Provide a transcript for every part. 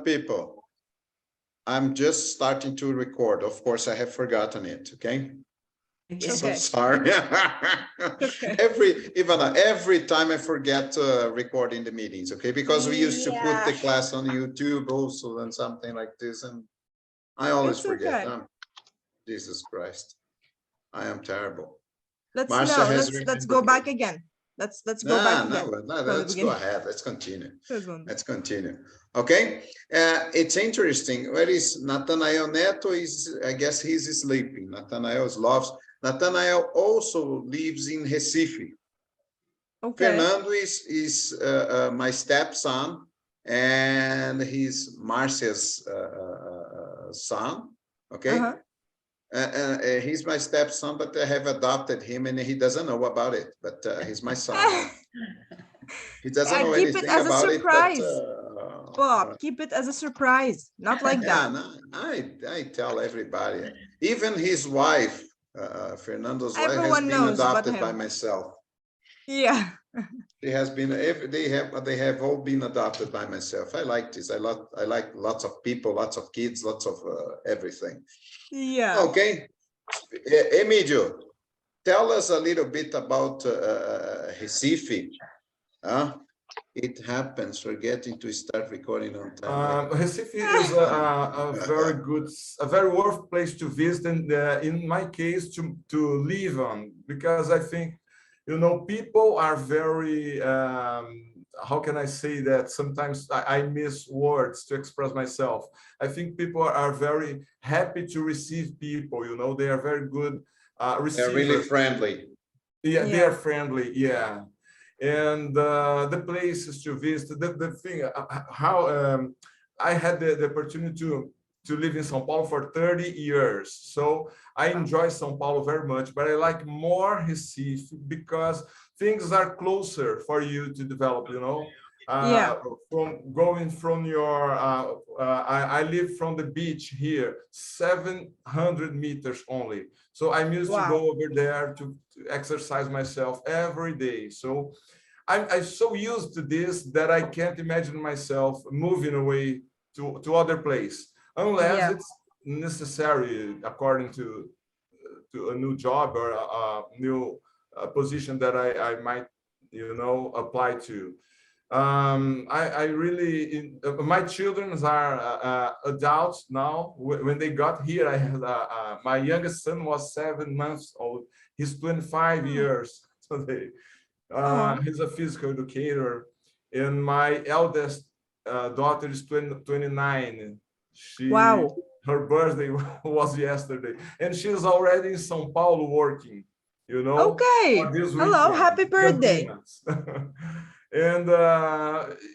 People, I'm just starting to record. Of course, I have forgotten it. Okay. It's So okay. sorry. Okay. every time I forget to record in the meetings. Okay, because we used to put the class on YouTube also and something like this, and I always It's forget. okay. Jesus Christ, I am terrible. Let's Marcia no. has Let's go remembered me. back again. Let's go back again No, from the let's go beginning. ahead. Let's continue. This one. Let's continue. Okay. It's interesting. Where is Nathanael Neto? Is, I guess he's sleeping. Nathanael loves. Nathanael also lives in Recife. Okay. Fernando is my stepson, and he's Marcia's son. Okay. He's my stepson, but I have adopted him, and he doesn't know about it. But he's my son. He doesn't know Keep it anything as a about it, but surprise, Bob. Keep it as a surprise, not like yeah, that. no, I tell everybody. Even his wife, Fernando's wife, has Everyone been knows but adopted by him. myself. Yeah. She has been. They have all been adopted by myself. I like this. I like lots of people, lots of kids, lots of everything. Yeah. Okay, Emilio, tell us a little bit about Recife. It happens, forgetting to start recording on time. Recife is a very good, a very worth place to visit, and in my case, to live on, because I think, you know, people are very, how can I say that? Sometimes I miss words to express myself. I think people are very happy to receive people, you know, they are very good receivers. They're really friendly. Yeah, they are friendly, yeah. And the places to visit, the thing, how I had the opportunity to live in São Paulo for 30 years. So I enjoy São Paulo very much, but I like more Recife because things are closer for you to develop, you know. From going from your, I live from the beach here, 700 meters only. So I'm used to go over there to exercise myself every day. So I'm so used to this that I can't imagine myself moving away to other place, unless it's necessary according to a new job or a new position that I might, you know, apply to. I really, my children are adults now. When they got here, I had my youngest son was 7 months old. He's 25 years. So he's a physical educator, and my eldest daughter is 29. Her birthday was yesterday, and she's already in São Paulo working, you know. Okay. Hello, happy birthday. And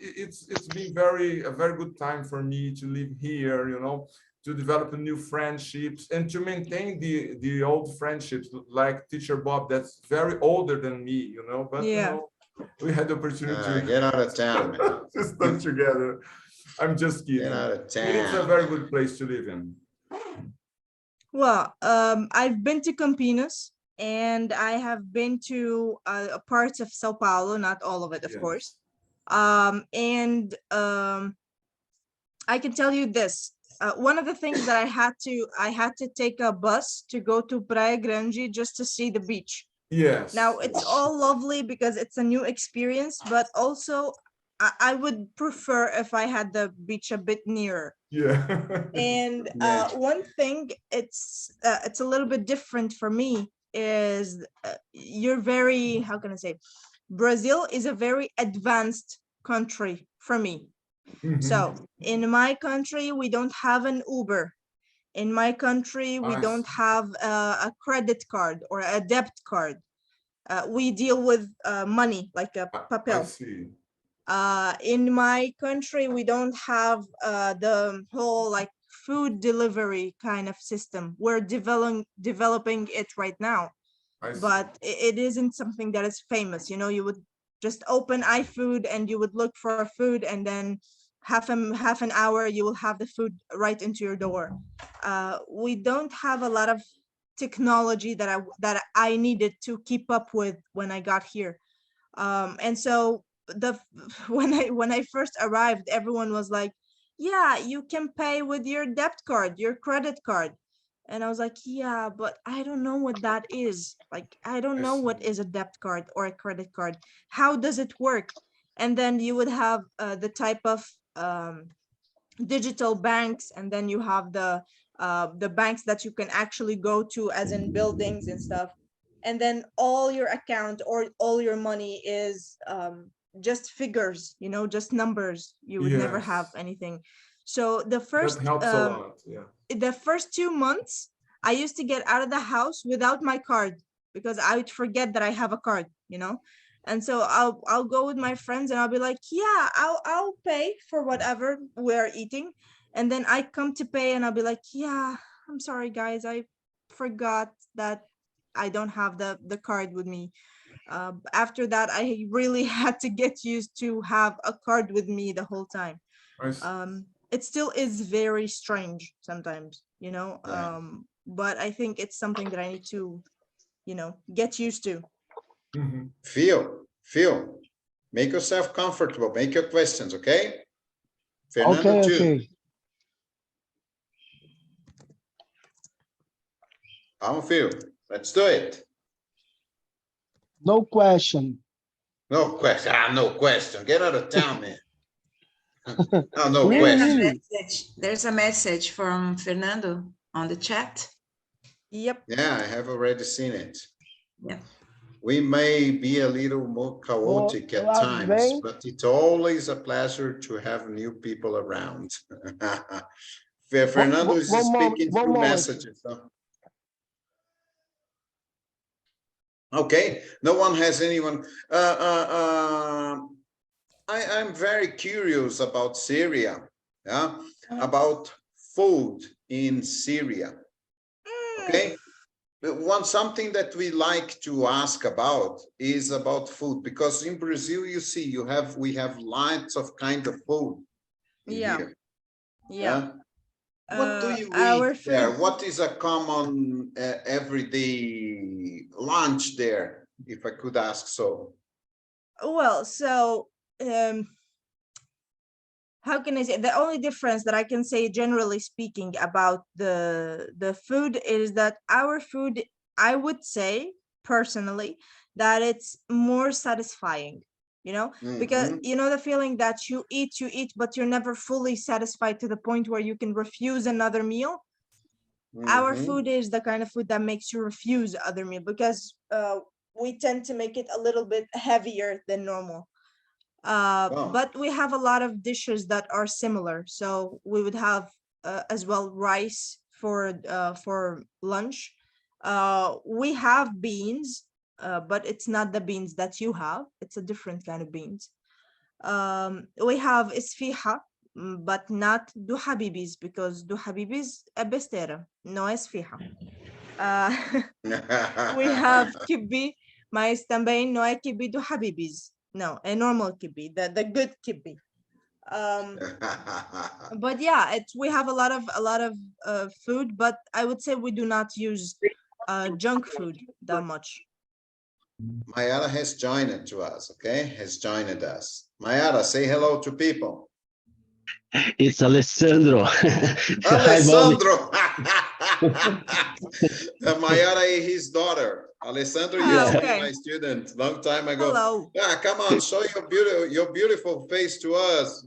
it's been a very good time for me to live here, you know, to develop new friendships and to maintain the old friendships, like Teacher Bob, that's very older than me, you know, but you know, we had the opportunity to get out of town, man. to study together. I'm just kidding. Get out of town. It's a very good place to live in. Well, I've been to Campinas, and I have been to parts of Sao Paulo, not all of it, of course. I can tell you this. One of the things that I had to take a bus to go to Praia Grande just to see the beach. Yes. Now it's all lovely because it's a new experience, but also I would prefer if I had the beach a bit nearer. Yeah. And one thing it's a little bit different for me is you're very, how can I say, Brazil is a very advanced country for me. So in my country, we don't have an Uber. In my country, we don't have a credit card or a debit card. We deal with money, like a papel. I see. In my country, we don't have the whole like food delivery kind of system. We're developing it right now, but it isn't something that is famous. You know, you would just open iFood and you would look for food, and then half an hour you will have the food right into your door. We don't have a lot of technology that I needed to keep up with when I got here, and so when I first arrived, everyone was like, yeah, you can pay with your debit card, your credit card. And I was like, yeah, but I don't know what that is. Like, I don't I know what see. is a debit card or a credit card. How does it work? And then you would have the type of digital banks, and then you have the banks that you can actually go to, as in buildings and stuff. And then all your account or all your money is just figures, just numbers. You would never have Yes, anything. So that helps a lot. Yeah. the first 2 months, I used to get out of the house without my card because I would forget that I have a card. And so I'll go with my friends and I'll be like, yeah, I'll pay for whatever we're eating. And then I come to pay and I'll be like, yeah, I'm sorry guys, I forgot that I don't have the card with me. After that, I really had to get used to have a card with me the whole time. I see. It still is very strange sometimes, Right. but I think it's something that I need to, get used to. Mhm. Phil, make yourself comfortable. Make your questions, okay? Fernando Okay, too. okay. Come on, Phil. Let's do it. No question. No question. No question. Get out of town, man. No What do you question. mean? There's a message from Fernando on the chat. Yep. Yeah, I have already seen it. Yeah. We may be a little more chaotic at Lá times, vem. but it's always a pleasure to have new people around. Fernando is speaking One through moment. messages. Huh? Okay, no one has anyone. I'm very curious about Syria, yeah, about food in Syria. Okay, something that we like to ask about is about food, because in Brazil, you see, we have lots of kind of food in Yeah. here. Yeah. What do you Our eat there? food. What is a common everyday lunch there, if I could ask so? Well, so how can I say, the only difference that I can say, generally speaking, about the food is that our food, I would say personally, that it's more satisfying, because Mhm, the feeling that you eat, but you're never fully satisfied to the point where you can refuse another meal. Our mhm. food is the kind of food that makes you refuse other meal, because we tend to make it a little bit heavier than normal. Oh, But we have a lot of dishes that are similar. So we would have as well rice for lunch. We have beans, but it's not the beans that you have. It's a different kind of beans. We have isfiha, but not do habibis, because do habibis é besteira, não é esfirra. We have kibbi, mas também não é kibbi do habibis. No, a normal kibbi, the good kibbi. But yeah, we have a lot of food, but I would say we do not use junk food that much. Mayara has joined to us, okay? Has joined us. Mayara, say hello to people. It's Alessandro. Hi, Bobby. Alessandro! Mayara is his daughter. Alessandro used to be Okay. my student long time ago. Hello. Yeah, come on, show your beautiful face to us.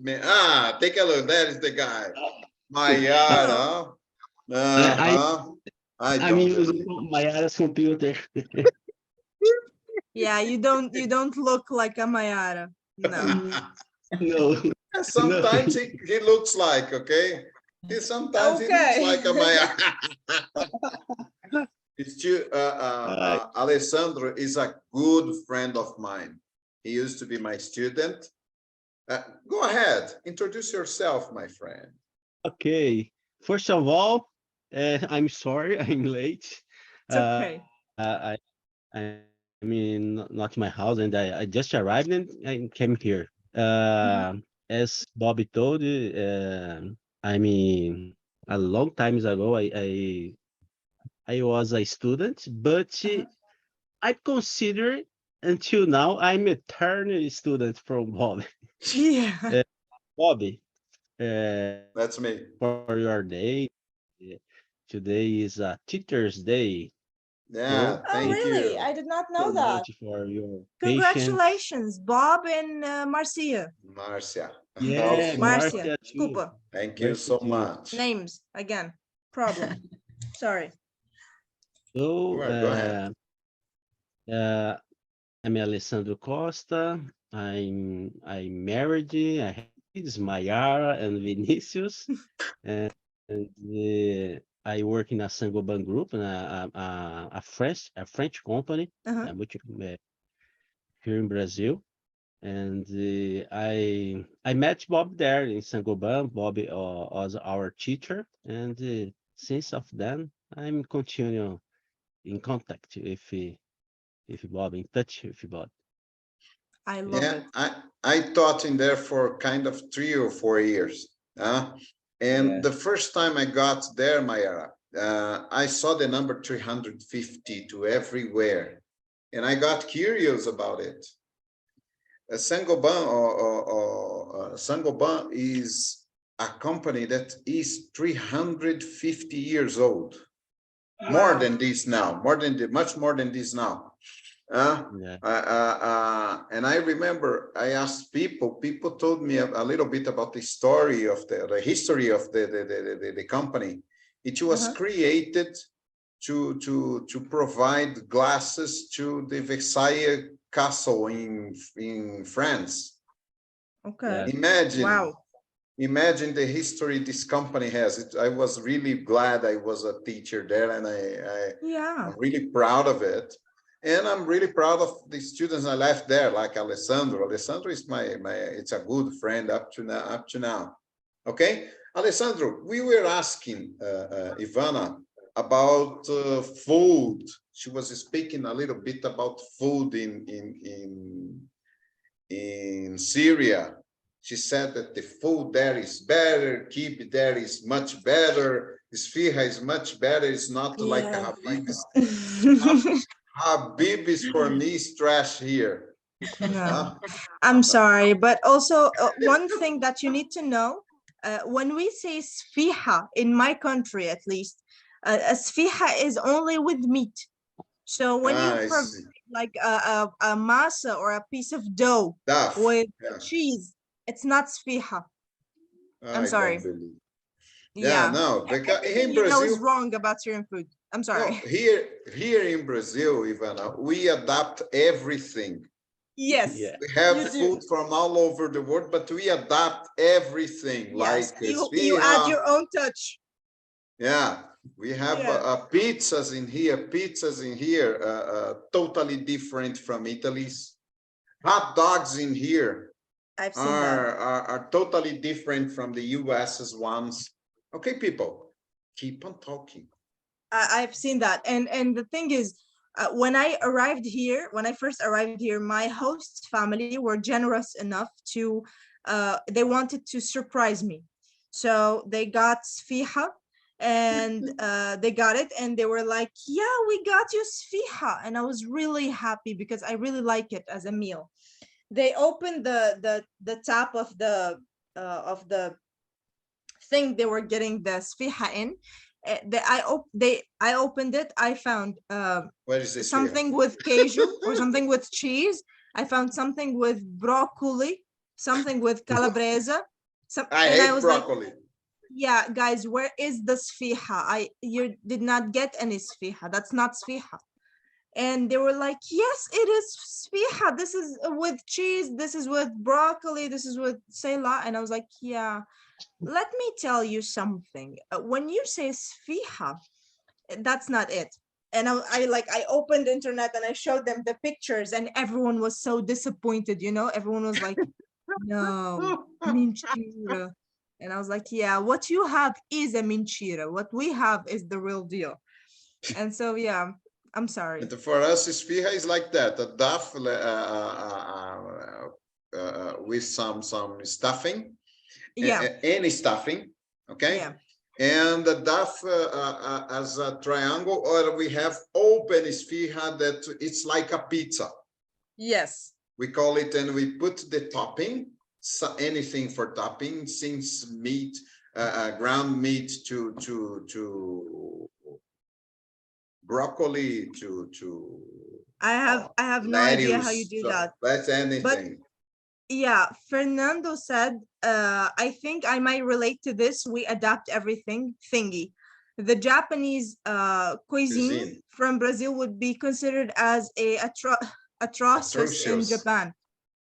Take a look. That is the guy. Mayara. I I'm don't using believe. Mayara's computer. Yeah, you don't look like a Mayara. No. No, no. Sometimes he looks like, okay? Sometimes he looks Okay. like a Mayara. It's true. Uh, Alessandro is a good friend of mine. He used to be my student. Go ahead, introduce yourself, my friend. Okay. First of all, I'm sorry I'm late. It's okay. I mean, not my house, and I just arrived and I came here. As Bobby told you, I mean, a long times ago, I was a student, but I consider until now I'm eternal student from Bobby. Yeah. Bobby, That's me. for your day. Uh, Today is Teacher's Day. Yeah, Oh, thank really? you. I did not know So that. much for your patience. Congratulations, Bob and Marcia. Marcia. Yeah, Also, Marcia, Marcia too. desculpa. thank you Marcia so too. much. Names again. Problem. Sorry. So, Sure, go ahead. I'm Alessandro Costa. I'm married. I have kids, Mayara and Vinicius, and, I work in a Sangoban group, a French company, Uh-huh. which here in Brazil. And I met Bob there in Sangoban. Bob was our teacher, and since of then I'm continue in contact with Bob, in touch with Bob. I love Yeah, it. I taught in there for kind of 3 or 4 years. And Yeah. the first time I got there, Mayara, I saw the number 350 to everywhere. And I got curious about it. Sangoban is a company that is 350 years old. More Wow. than this now, much more than this now. Yeah. And I remember I asked people told me a little bit about the story of the history of the company. It was Uh-huh. created to provide glasses to the Versailles Castle in France. Okay. Imagine, Wow. imagine the history this company has. I was really glad I was a teacher there, and Yeah. I'm really proud of it. And I'm really proud of the students I left there, like Alessandro. Alessandro is it's a good friend up to now. Okay, Alessandro, we were asking Ivana about food. She was speaking a little bit about food in Syria. She said that the food there is better, kibbeh there is much better, Sfiha is much better. It's not like a Yeah. Habib's. Habib's for me is trash here. No, I'm sorry, but also one thing that you need to know, when we say sfiha in my country, at least, a sfiha is only with meat. So when you I provide see. like a masa or a piece of dough Duff. with Yeah, cheese, it's not sfiha. I'm I don't sorry. believe. Yeah, Yeah, no, because everything in you know is Brazil, wrong about Syrian food. I'm sorry. no, here in Brazil, Ivana, we adapt everything. Yes, Yeah. We have you do. food from all over the world, but we adapt everything, Yes, like you add esfihra. your own touch. Yeah, we have Yeah, pizzas in here, totally different from Italy's. Hot dogs in here I've seen that. are totally different from the US's ones. Okay, people, keep on talking. I've seen that, and the thing is, when I first arrived here, my host family were generous enough to, they wanted to surprise me, so they got sfiha, and they got it, and they were like, "Yeah, we got you sfiha," and I was really happy because I really like it as a meal. They opened the top of the thing they were getting the sfiha in. I opened it. I found Where is this here? something with caju or something with cheese. I found something with broccoli, something with calabresa. I And I hate was like, broccoli. yeah, guys, where is the sfiha? You did not get any sfiha. That's not sfiha. And they were like, yes, it is sfiha. This is with cheese. This is with broccoli. This is with sela. And I was like, yeah. Let me tell you something. When you say sfiha, that's not it. And I opened the internet and I showed them the pictures, and everyone was so disappointed. Everyone was like, no, mentira. And I was like, yeah, what you have is a mentira. What we have is the real deal. And so, yeah, I'm sorry. And for us, esfihra is like that, a duff with some stuffing, Yeah, any stuffing, okay? yeah, And the duff as a triangle, or we have open esfihra that it's like a pizza. yes. We call it, and we put the topping, anything for topping, since meat, ground meat to broccoli to I have no idea how you lettuce. do So that. that's anything. Yeah, Fernando said, I think I might relate to this. We adapt everything thingy. The Japanese cuisine from Brazil would be considered as a atrocious in Japan,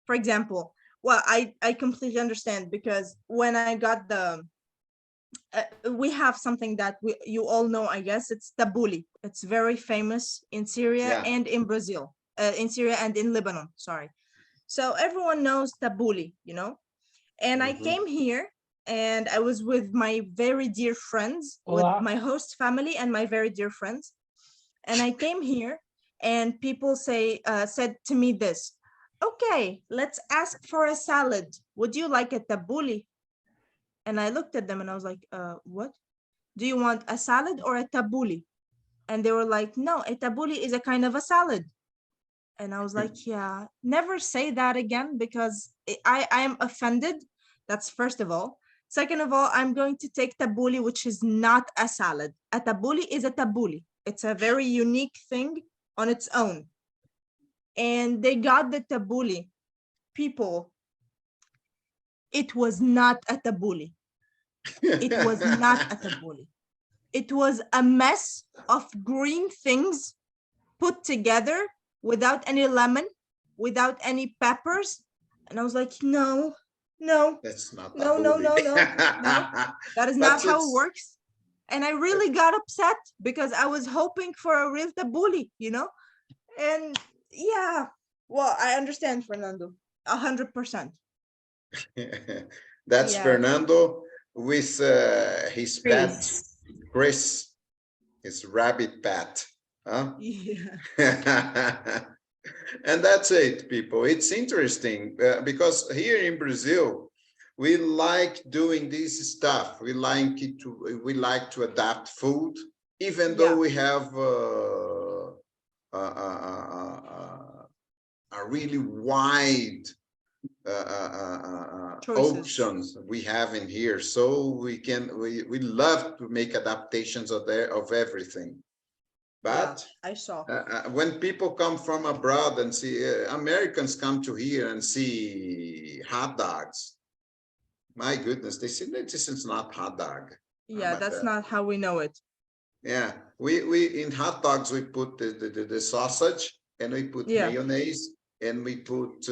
for example. Well, I completely understand, because when I got the, we have something that you all know, I guess, it's tabbouleh. It's very famous in Syria and in Brazil, in Syria and in Lebanon, sorry. So everyone knows tabbouleh, you know? And I came here and I was with my very dear friends, with my host family and my very dear friends. And I came here and people said to me this, okay, let's ask for a salad. Would you like a tabbouleh? And I looked at them and I was like, what? Do you want a salad or a tabbouleh? And they were like, no, a tabbouleh is a kind of a salad. And I was like, yeah, never say that again, because I am offended. That's first of all. Second of all, I'm going to take tabbouleh, which is not a salad. A tabbouleh is a tabbouleh. It's a very unique thing on its own. And they got the tabbouleh. People, it was not a tabbouleh. It was not a tabbouleh. It was a mess of green things put together without any lemon, without any peppers. And I was like, no, That's not no, that is not how it works. And I really got upset because I was hoping for a real tabbouleh, you know? And yeah, well, I understand, Fernando, 100%. That's Fernando with his pet, Chris, his rabbit pet. Huh? Yeah. And that's it, people. It's interesting because here in Brazil, we like doing this stuff. We like to adapt food, even though we have a really wide options we have in here. So we love to make adaptations of everything. But I saw when people come from abroad and see Americans come to here and see hot dogs, my goodness, they say this is not hot dog. Yeah, that's not how we know it. Yeah, we in hot dogs we put the sausage, and we put mayonnaise, and we put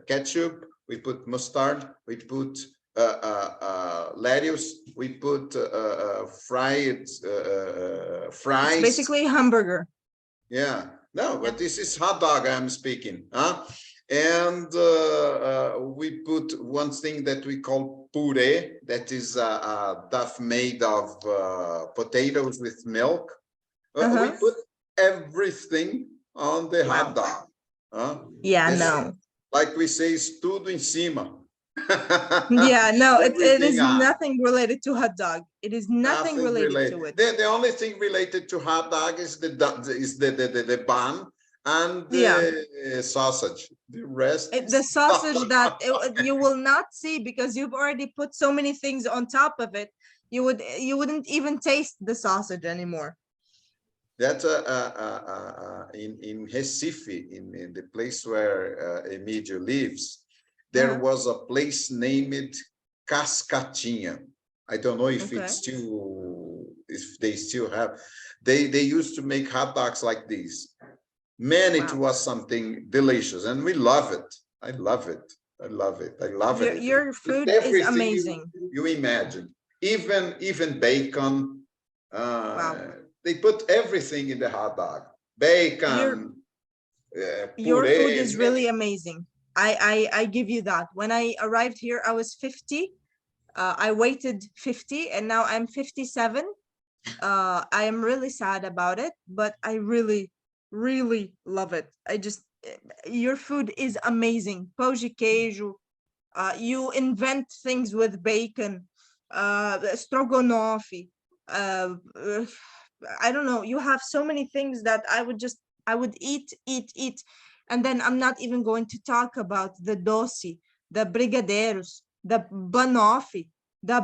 ketchup, we put mustard, we put lettuce, we put fries. It's basically a hamburger. Yeah, no, but this is hot dog I'm speaking, huh? And we put one thing that we call puree, that is stuff made of potatoes with milk. We put everything on the hot dog. No. Like we say, es tudo em cima. Yeah, no, it is nothing related to hot dog. It is nothing related to it. The only thing related to hot dog is the bun and the sausage. The rest the sausage that you will not see, because you've already put so many things on top of it. You wouldn't even taste the sausage anymore. That's in Recife, in the place where Emílio lives. There was a place named Cascatinha. I don't know if it's still, if they still have. They used to make hot dogs like these. Man, it was something delicious, and we love it. I love it. I love it. I love it. Your food is amazing. You imagine, even bacon. They put everything in the hot dog. Bacon. Your food is really amazing. I give you that. When I arrived here, I was 50. I waited 50 and now I'm 57. I am really sad about it, but I really, really love it. Your food is amazing. Pão de queijo. You invent things with bacon. Strogonoff. I don't know. You have so many things that I would eat. And then I'm not even going to talk about the dosi, the brigadeiros, the banoffee de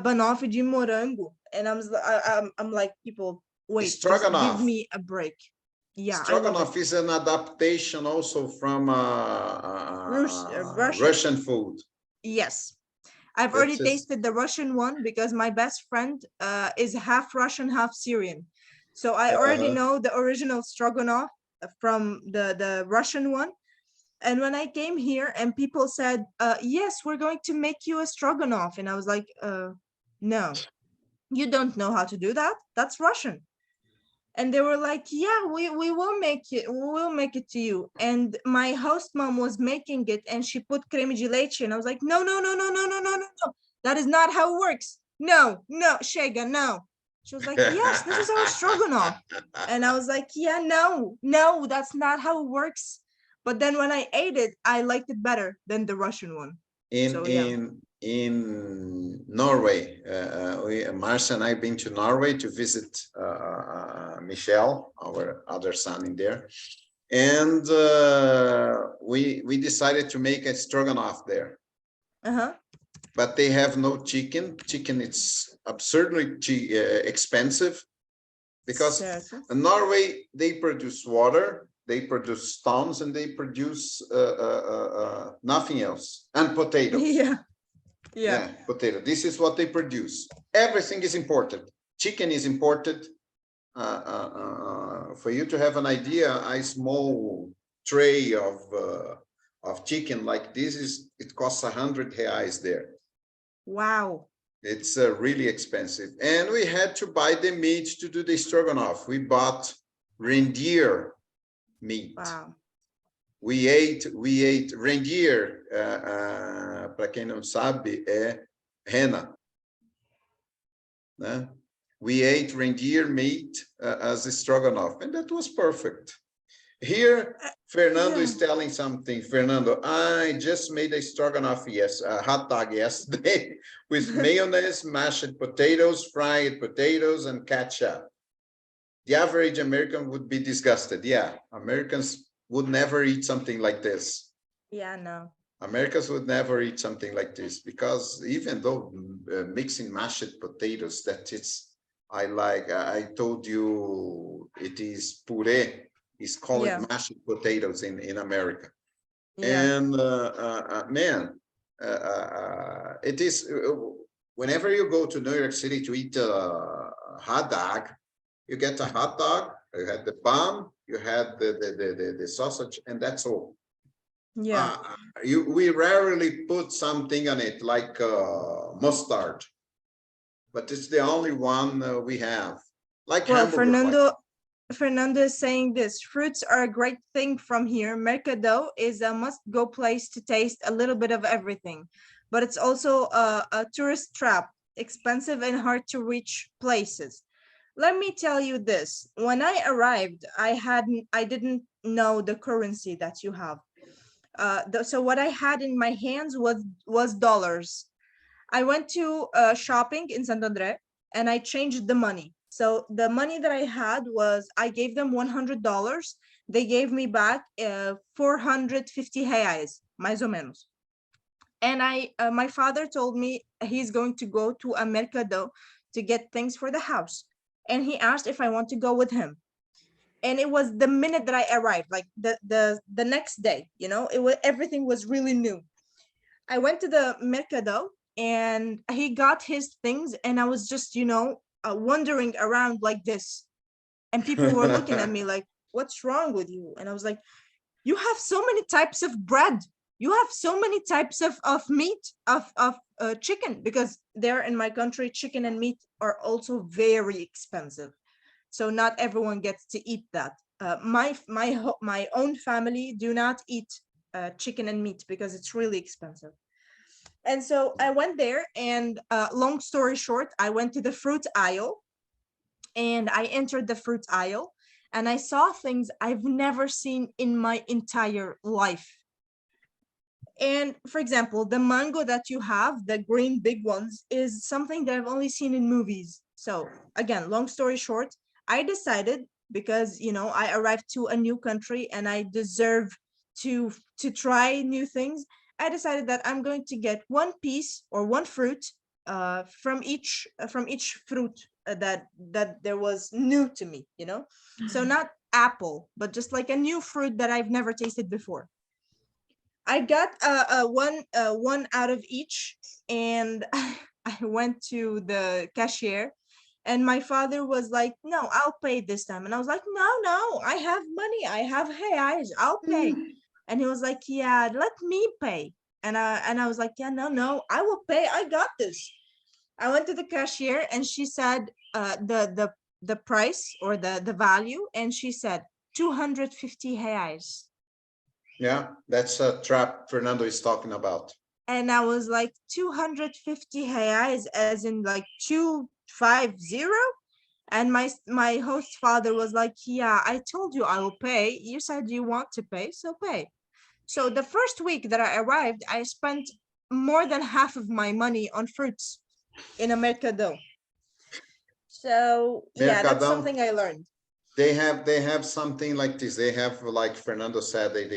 morango. And I'm like, people, wait, just give Stroganoff. me a break. Yeah, I love Stroganoff it. is an adaptation also from Russian. Russian food. Yes. I've That's already just- tasted the Russian one because my best friend is half Russian, half Syrian. So I already know the original stroganoff from the Russian one. And when I came here and people said, yes, we're going to make you a stroganoff. And I was like, no, you don't know how to do that. That's Russian. And they were like, yeah, we will make it. We will make it to you. And my host mom was making it and she put creme de leche. And I was like, no. That is not how it works. No, Shega, no. She was like, yes, this is our stroganoff. And I was like, yeah, no, that's not how it works. But then when I ate it, I liked it better than the Russian one. In Norway, Marcia and I have been to Norway to visit Michelle, our other son in there, and we decided to make a stroganoff there. But they have no chicken. Chicken, it's absurdly expensive because in Norway they produce water, they produce stones, and they produce nothing else, and potatoes. Yeah, potato. This is what they produce. Everything is imported. Chicken is imported. For you to have an idea, a small tray of chicken like this it costs 100 reais there. Wow. It's really expensive, and we had to buy the meat to do the stroganoff. We bought reindeer meat. Wow. We ate reindeer, para quem não sabe, é rena. Né? We ate reindeer meat as a stroganoff, and that was perfect. Here, Fernando is telling something. Fernando, I just made a stroganoff, a hot dog yesterday with mayonnaise, mashed potatoes, fried potatoes, and ketchup. The average American would be disgusted. Yeah, Americans would never eat something like this. Yeah, no. Americans would never eat something like this because even though mixing mashed potatoes, that it's, I told you it is puree, is called mashed potatoes in America. And man, it is, whenever you go to New York City to eat a hot dog, you get a hot dog, you had the bun, you had the sausage, and that's all. Yeah. We rarely put something on it like mustard, but it's the only one we have. Like Fernando is saying this: fruits are a great thing from here. Mercado is a must-go place to taste a little bit of everything, but it's also a tourist trap, expensive and hard to reach places. Let me tell you this: when I arrived, I didn't know the currency that you have. So what I had in my hands was dollars. I went to shopping in Santander and I changed the money. So the money that I had was, I gave them $100. They gave me back 450 reais, mais ou menos. And my father told me he's going to go to a mercado to get things for the house. And he asked if I want to go with him. And it was the minute that I arrived, like the next day, you know, everything was really new. I went to the mercado and he got his things, and I was just, you know, wandering around like this, and people were looking at me like, what's wrong with you? And I was like, you have so many types of bread, you have so many types of meat, of chicken, because there in my country, chicken and meat are also very expensive. So not everyone gets to eat that. My own family do not eat chicken and meat because it's really expensive. And so I went there, and long story short, I went to the fruit aisle, and I entered the fruit aisle, and I saw things I've never seen in my entire life. And for example, the mango that you have, the green big ones, is something that I've only seen in movies. So again, long story short, I decided, because, you know, I arrived to a new country and I deserve to try new things, I decided that I'm going to get one piece or one fruit from each fruit that there was new to me, you know. So not apple, but just like a new fruit that I've never tasted before. I got one out of each, and I went to the cashier, and my father was like, "No, I'll pay this time." And I was like, "No, I have money. I have reais. I'll pay." And he was like, "Yeah, let me pay." And I was like, "Yeah, no, I will pay. I got this." I went to the cashier, and she said the price or the value, and she said 250 reais. Yeah, that's a trap Fernando is talking about. And I was like, 250 reais, as in like 250. And my host father was like, "Yeah, I told you I will pay. You said you want to pay, so pay." So the first week that I arrived, I spent more than half of my money on fruits in a mercado. So yeah, that's Mercadão, something I learned. they have something like this. They have, like Fernando said, they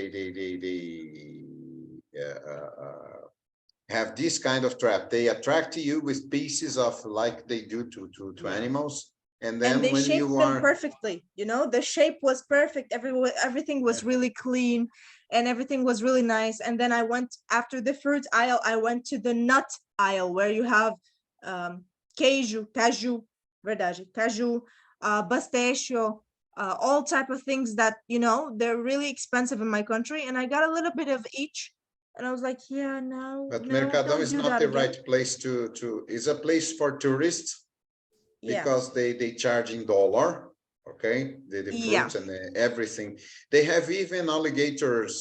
have this kind of trap. They attract you with pieces of, like they do to animals, and then And they when shaped you them are, perfectly, you know, the shape was perfect. Everything was really clean, and everything was really nice. And then I went, after the fruit aisle, I went to the nut aisle, where you have caju, verdade, caju, pistachio, all type of things that, you know, they're really expensive in my country. And I got a little bit of each, and I was like, "Yeah, no, but no, Mercadão don't is do not that the again." right place to is a place for tourists, Yeah, because they charge in dollar, okay, the yeah, fruits and everything. They have even alligators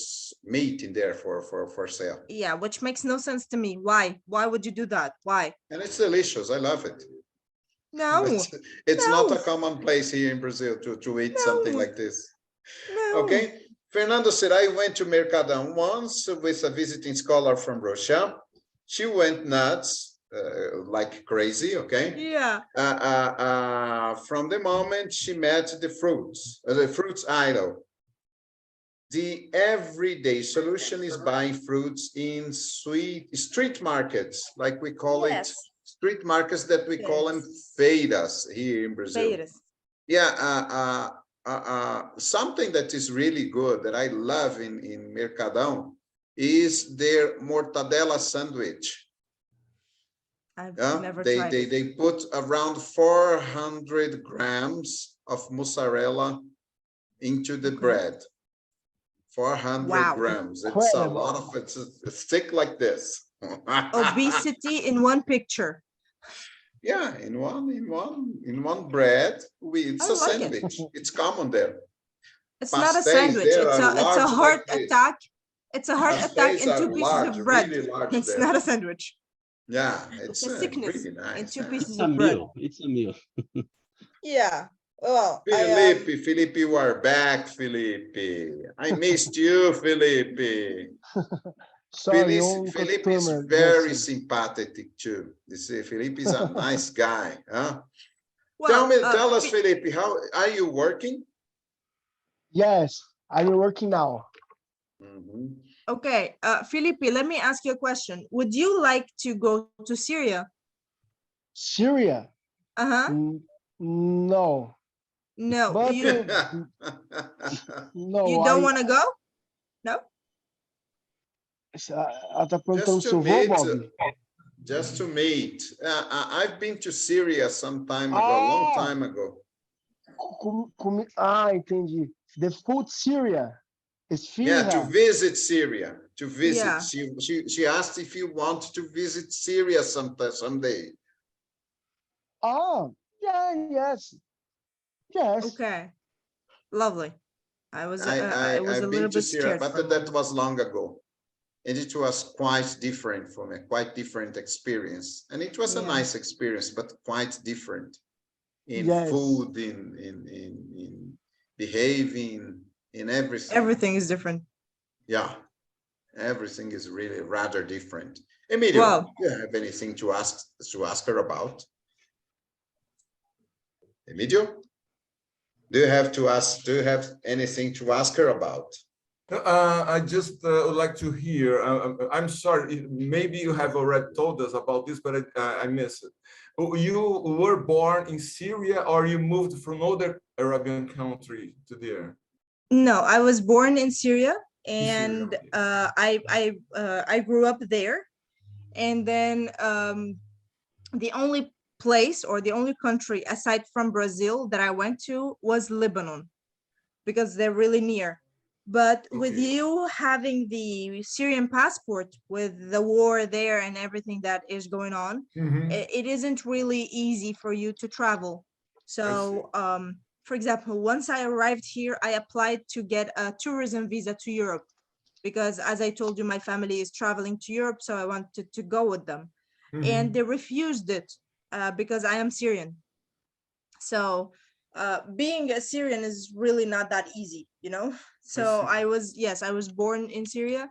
meat in there for sale, yeah, which makes no sense to me. Why would you do that? Why? and it's delicious. I love it. No, But it's not no, a common place here in Brazil to eat something no, like this. no. Okay, Fernando said, I went to Mercadão once with a visiting scholar from Russia. She went nuts, like crazy, okay? Yeah, From the moment she met the fruits aisle. The everyday solution is buying fruits in street markets, like we call it, yes, street markets that we call them feiras here in Brazil. feiras. Yeah, something that is really good that I love in Mercadão is their mortadella sandwich. I've Yeah, never they tried it. they put around 400 grams of mozzarella into the Okay. bread. 400 Wow. grams. It's a lot Incredible. of it's a stick like this. Obesity in one picture. Yeah, in one bread. It's I a like it. sandwich. It's common there. It's not a Pastéis sandwich. there It's are a large heart like this. attack. It's a heart attack Pastéis in are 2 pieces large, of bread. really large It's there. not a sandwich. Yeah, It's it's a sickness really in nice. 2 Yeah. pieces It's a of bread. meal. It's a meal. Yeah. Well, Felipe, you are back, Felipe. I missed you, Felipe. Sorry, Felipe is customer very just sympathetic too. You see, Felipe is a nice guy, huh? well, Tell us, Felipe, how are you working? yes, I'm working now. Mhm. okay, Felipe, let me ask you a question. Would you like to go to Syria? Syria? Uh-huh. No, No, but you no, don't want to go? No? ela tá perguntando Just se to eu vou, meet, Bob. just to meet. I've been to Syria some time ago, a long Ah, time ago. entendi. The food Syria is Yeah, to Fiha. visit Syria, to visit. Yeah. She asked if you want to visit Syria someday. Ah, yeah, yes, yes. Okay. Lovely. I was a I've little been to bit Syria, scared for a but that moment. was long ago. And it was quite different for me, quite different experience. And it was a Yeah. nice experience, but quite different in Yes. food, in behaving, in everything. Everything is different. Yeah, everything is really rather different. Emilio, Well, do you have anything to ask her about? Emilio, do you have anything to ask her about? I just would like to hear. I'm sorry, maybe you have already told us about this, but I missed it. You were born in Syria, or you moved from other Arabian country to there? No, I was born in Syria, In Syria, and okay. I grew up there. And then the only place or the only country aside from Brazil that I went to was Lebanon, because they're really near. But with Okay. you having the Syrian passport, with the war there and everything that is going on, Mhm. it isn't really easy for you to travel. I see. So, for example, once I arrived here, I applied to get a tourism visa to Europe, because as I told you, my family is traveling to Europe, so I wanted to go with them. And Mhm. they refused it because I am Syrian. So being a Syrian is really not that easy, you know? I So see. yes, I was born in Syria,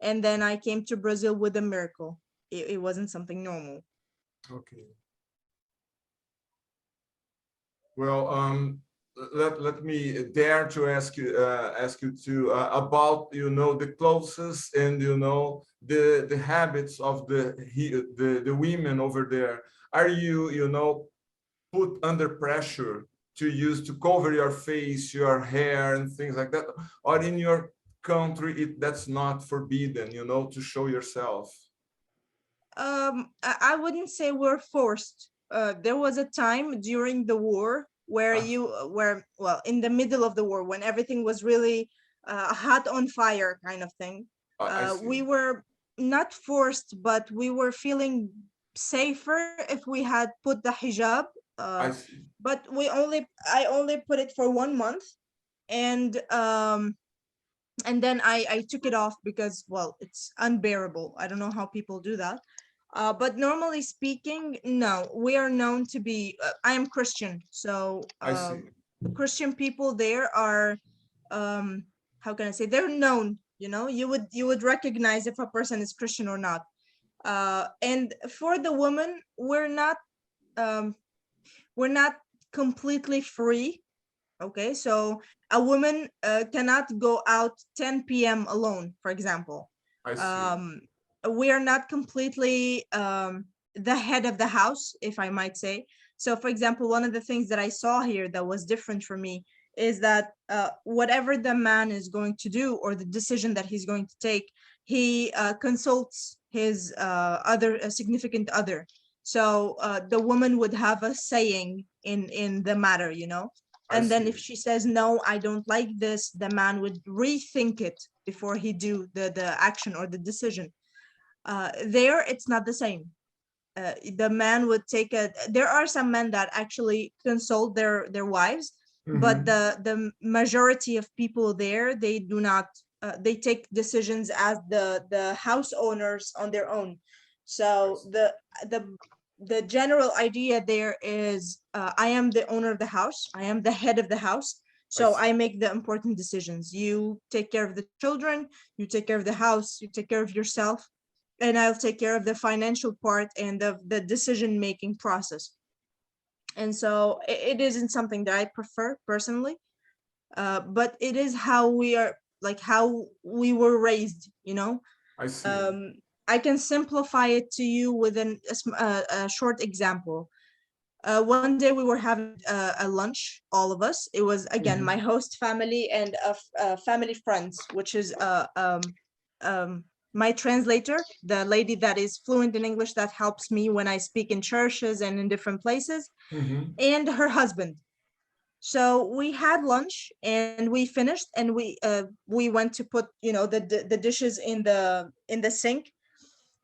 and then I came to Brazil with a miracle. It wasn't something normal. Okay. Well, let me dare to ask you to about the clothes and the habits of the women over there. Are you put under pressure to use to cover your face, your hair, and things like that, or in your country that's not forbidden, to show yourself? I wouldn't say we're forced. There was a time during the war where Ah, well, in the middle of the war, when everything was really hot on fire kind of thing, I see. we were not forced, but we were feeling safer if we had put the hijab. I see. But I only put it for 1 month, and then I took it off because, well, it's unbearable. I don't know how people do that. But normally speaking, no, we are known to be, I am Christian. So I see. Christian people there are, um, how can I say, they're known, you would recognize if a person is Christian or not. And for the woman, um, we're not completely free. Okay, so a woman cannot go out 10 p.m. alone, for example. I see. Um, we are not completely the head of the house, if I might say. So, for example, one of the things that I saw here that was different for me is that whatever the man is going to do, or the decision that he's going to take, he consults his other significant other. So the woman would have a saying in the matter, I and then if see. she says no, I don't like this, the man would rethink it before he do the action or the decision. There it's not the same. The man would take a There are some men that actually consult their wives, but Mhm. the majority of people there, they do not, they take decisions as the house owners on their own. I So see. the general idea there is, I am the owner of the house, I am the head of the house, I so see. I make the important decisions. You take care of the children, you take care of the house, you take care of yourself, and I'll take care of the financial part and the decision making process. And so it isn't something that I prefer personally, but it is how we are, like how we were raised, I see. um, I can simplify it to you with a short example. One day we were having a lunch, all of us. It was, again, my Mhm. host family and family friends, which is my translator, the lady that is fluent in English that helps me when I speak in churches and in different places, Mhm. and her husband. So we had lunch and we finished, and we went to put the dishes in the sink.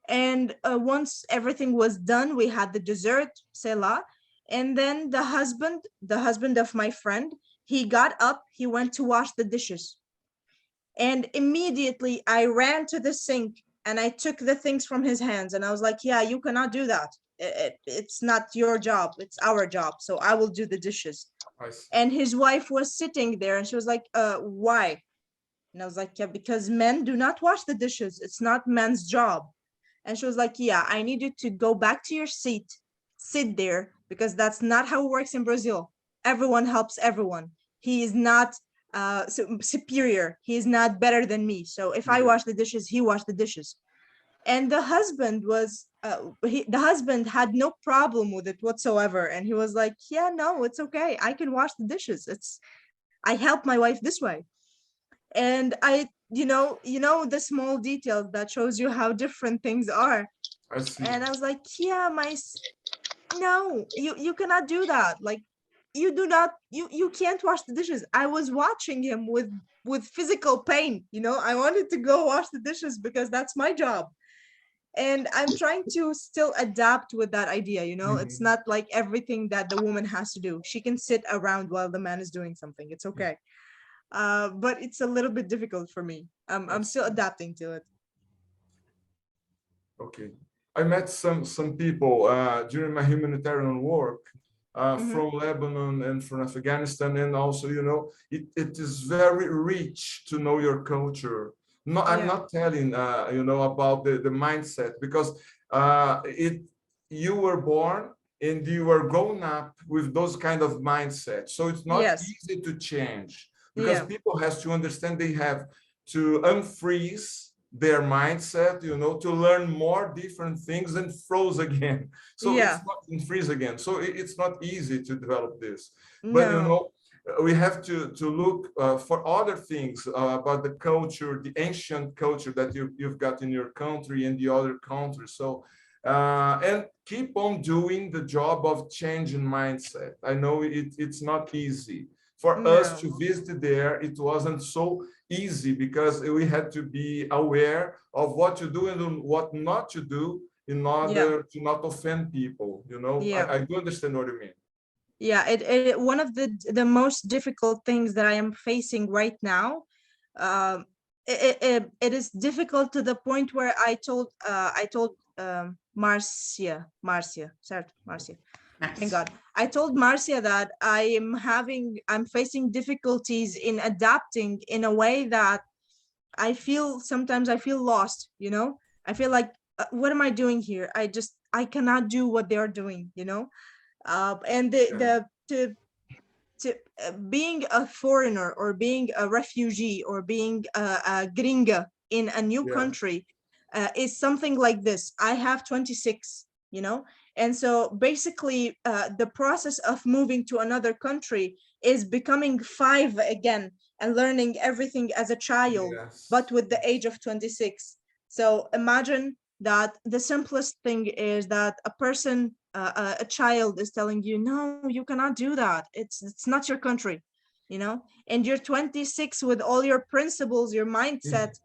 And once everything was done, we had the dessert, Selah. And then the husband of my friend, he got up, he went to wash the dishes. And immediately I ran to the sink and I took the things from his hands. And I was like, yeah, you cannot do that. It's not your job, it's our job. So I will do the dishes. I see. And his wife was sitting there and she was like, why? And I was like, yeah, because men do not wash the dishes. It's not men's job. And she was like, yeah, I need you to go back to your seat, sit there, because that's not how it works in Brazil. Everyone helps everyone. He is not superior. He's not better than me. So if I wash the dishes, he washed the dishes. And the husband was, the husband had no problem with it whatsoever. And he was like, yeah, no, it's okay. I can wash the dishes. I help my wife this way. And the small details that shows you how different things are. I see. And I was like, yeah, no, you cannot do that. Like, you can't wash the dishes. I was watching him with physical pain. I wanted to go wash the dishes because that's my job. And I'm trying to still adapt with that idea. It's not like everything that the woman has to do. She can sit around while the man is doing something. It's okay. But it's a little bit difficult for me. I'm still adapting to it. Okay. I met some people during my humanitarian work from Lebanon and from Afghanistan, and also, it is very rich to know your culture. No, I'm not telling about the mindset, because you were born and you were grown up with those kind of mindset. So it's not easy to change, because people has to understand they have to unfreeze their mindset, to learn more different things and froze again. So it's not freeze again. So it's not easy to develop this. But we have to look for other things about the culture, the ancient culture that you've got in your country and the other countries. So and keep on doing the job of changing mindset. I know it's not easy. For us to visit there, it wasn't so easy, because we had to be aware of what to do and what not to do in order to not offend people. I do understand what you mean. Yeah, one of the most difficult things that I am facing right now, it is difficult to the point where I told Marcia, certo? Marcia. Thank God. I told Marcia that I'm facing difficulties in adapting in a way that sometimes I feel lost, I feel like, what am I doing here? I cannot do what they're doing, and being a foreigner, or being a refugee, or being a gringa in a new country is something like this. I have 26, and so basically the process of moving to another country is becoming 5 again and learning everything as a child, but with the age of 26. So imagine that the simplest thing is that a person, a child is telling you, no, you cannot do that. It's not your country, and you're 26 with all your principles, your mindset,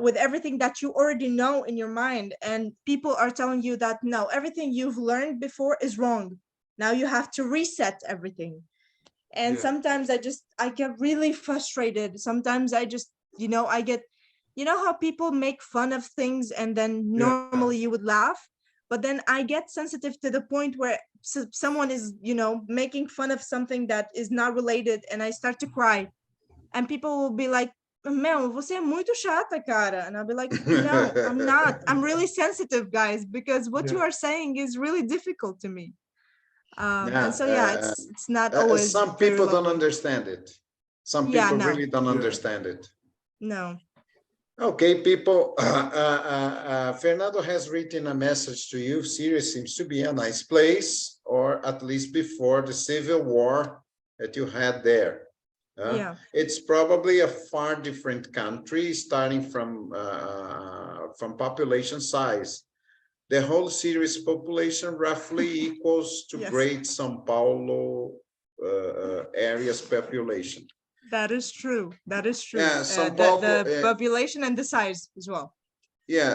with everything that you already know in your mind. And people are telling you that, no, everything you've learned before is wrong. Now you have to reset everything. And sometimes I get really frustrated. Sometimes I just, I get, how people make fun of things and then normally you would laugh, but then I get sensitive to the point where someone is, making fun of something that is not related, and I start to cry, and people will be like, Mel, você é muito chata, cara. And I'll be like, no, I'm not. I'm really sensitive, guys, because what you are saying is really difficult to me. And so, it's not always. Some people don't understand it. Some people really don't understand it. No. Okay, people. Fernando has written a message to you. Syria seems to be a nice place, or at least before the civil war that you had there. It's probably a far different country, starting from population size. The whole Syria's population roughly equals to Great São Paulo area's population. That is true. That is true. Yeah, São Paulo, the population and the size as well. Yeah,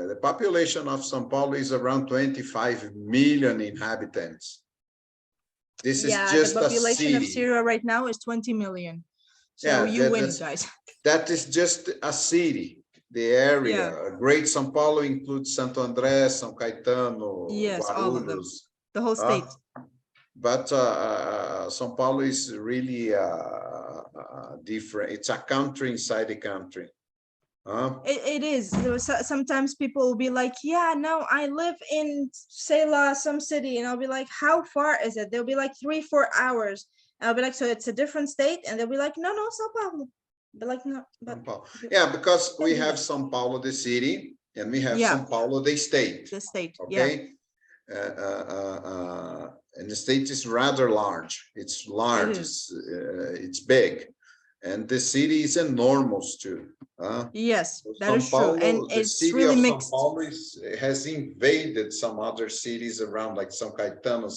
the population of São Paulo is around 25 million inhabitants. This is just the population a city. of Syria right now is 20 million. So you win, guys. That is just a city. The area, Great São Paulo includes Santo André, São Caetano, Guarulhos, all of them. The whole state. But São Paulo is really different. It's a country inside the country. It is. Sometimes people will be like, yeah, no, I live in Sela, some city. And I'll be like, how far is it? They'll be like 3-4 hours. I'll be like, so it's a different state, and they'll be like, no, São Paulo. But like, no, but São Paulo. Yeah, because we Yeah. have São Paulo, the city, and we have Yeah. São Paulo, the state. the state. Yeah. Okay. And the state is rather large. It's large. is. It's big, and the city is enormous too. Yes, that São is true, Paulo, and the it's city really of São mixed. Paulo has invaded some other cities around, like São Caetano,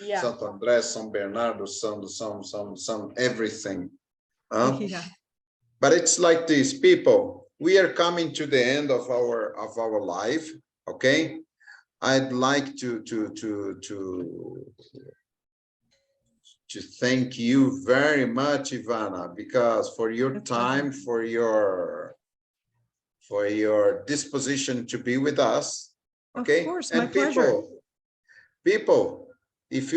Yeah. Santo André, São Bernardo, some everything. Yeah. But it's like this, people. We are coming to the end of our life. Okay, I'd like to thank you very much, Ivana, because for your time, for your disposition to be with us. Okay, Of course, and my pleasure. people, if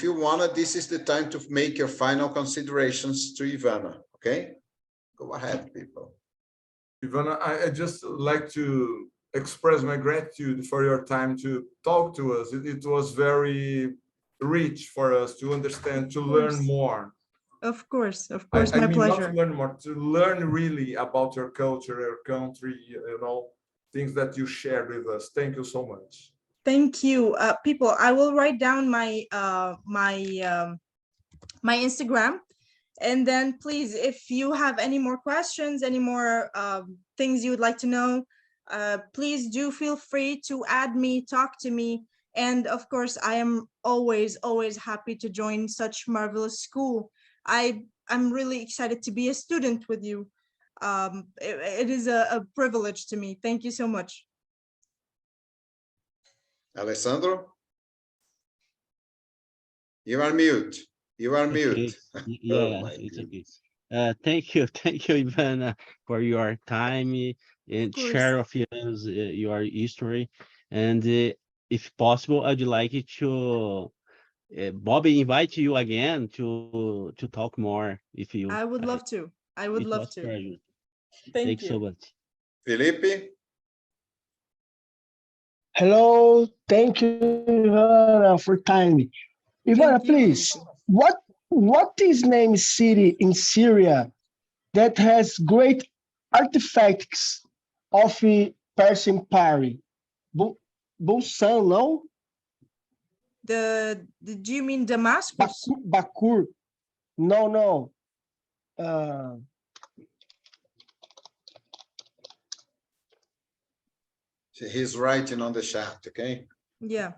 you wanna, this is the time to make your final considerations to Ivana. Okay, go ahead, people. Ivana, I just like to express my gratitude for your time to talk to us. It was very rich for us to understand, to learn more. Of course, I my mean, pleasure. not to learn more, to learn really about your culture, your country, things that you shared with us. Thank you so much. Thank you, people. I will write down my my Instagram, and then please, if you have any more questions, any more things you would like to know, please do feel free to add me, talk to me, and of course, I am always happy to join such marvelous school. I'm really excited to be a student with you. It is a privilege to me. Thank you so much. Alessandro, you are mute. You are mute. Yeah, it's okay. Thank you, Ivana, for your time and course. share of your history. And if possible, I'd like to Bobby invite you again to talk more. If you, I would love to. I would it love was to. pleasure. Thank Thanks so you. much. Felipe, Hello, thank you, Ivana, for time. Ivana, Thank you, please, Felipe. what is name city in Syria that has great artifacts of the Persian Empire? Busan, no? Do you mean Damascus? Bakur? No. Uh, he's writing on the chat, okay? Yeah.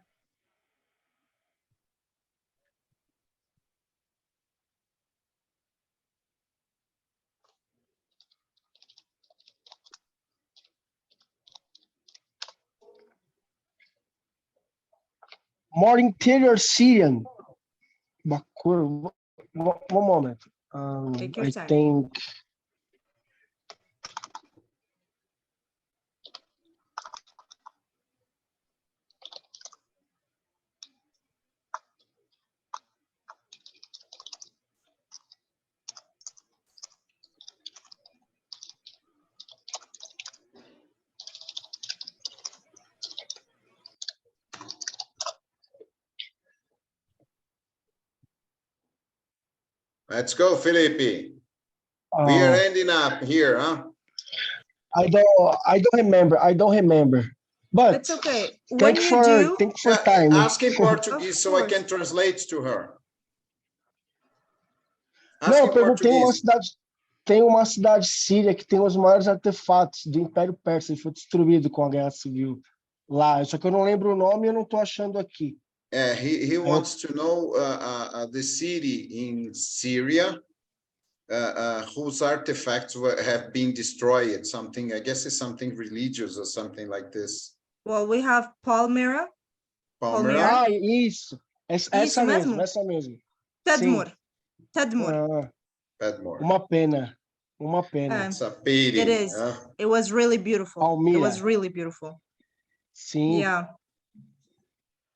more interior Syrian. Bakur. One moment. Take your I time. think. Let's go, Felipe. We are ending up here, huh? I don't remember. But It's okay. thank When you for do, time. Ask in Portuguese Of so I course. can translate to her. Ask Não, in eu perguntei Portuguese. tem uma cidade síria que tem os maiores artefatos do Império Persa e foi destruído com a Guerra Civil lá. Só que eu não lembro o nome e eu não estou achando aqui. He wants to know the city in Syria whose artifacts have been destroyed. Something, I guess it's something religious or something like this. Well, we have Palmyra. Palmyra? Ah, isso. Essa mesmo. Tadmor. Padmore. Uma pena. It's a pity. It is. It was really beautiful. Palmyra. It was really beautiful. Sim. Yeah.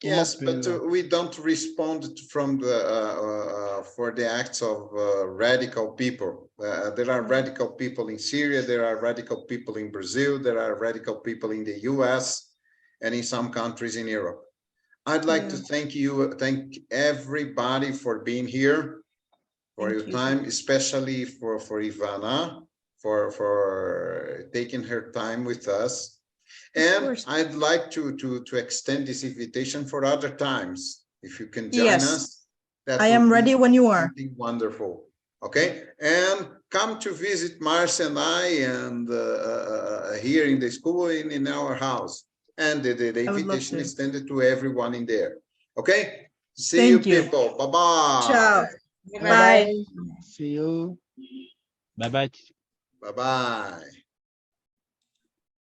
Yes, but we don't respond from the for the acts of radical people. There are radical people in Syria. There are radical people in Brazil. There are radical people in the U.S. and in some countries in Europe. I'd like to thank everybody for being here. for Thank your you. time, especially for Ivana, for taking her time with us. And course. I'd like to extend this invitation for other times. If you can join Yes. us, that I would am be ready when you are. something wonderful. Okay, and come to visit Marcia and I, and here in the school, in our house. And the I would love invitation to. is extended to everyone in there. Okay, see Thank you you. people. Bye bye. Ciao. Bye-bye. Bye. See you. Bye bye. Bye bye.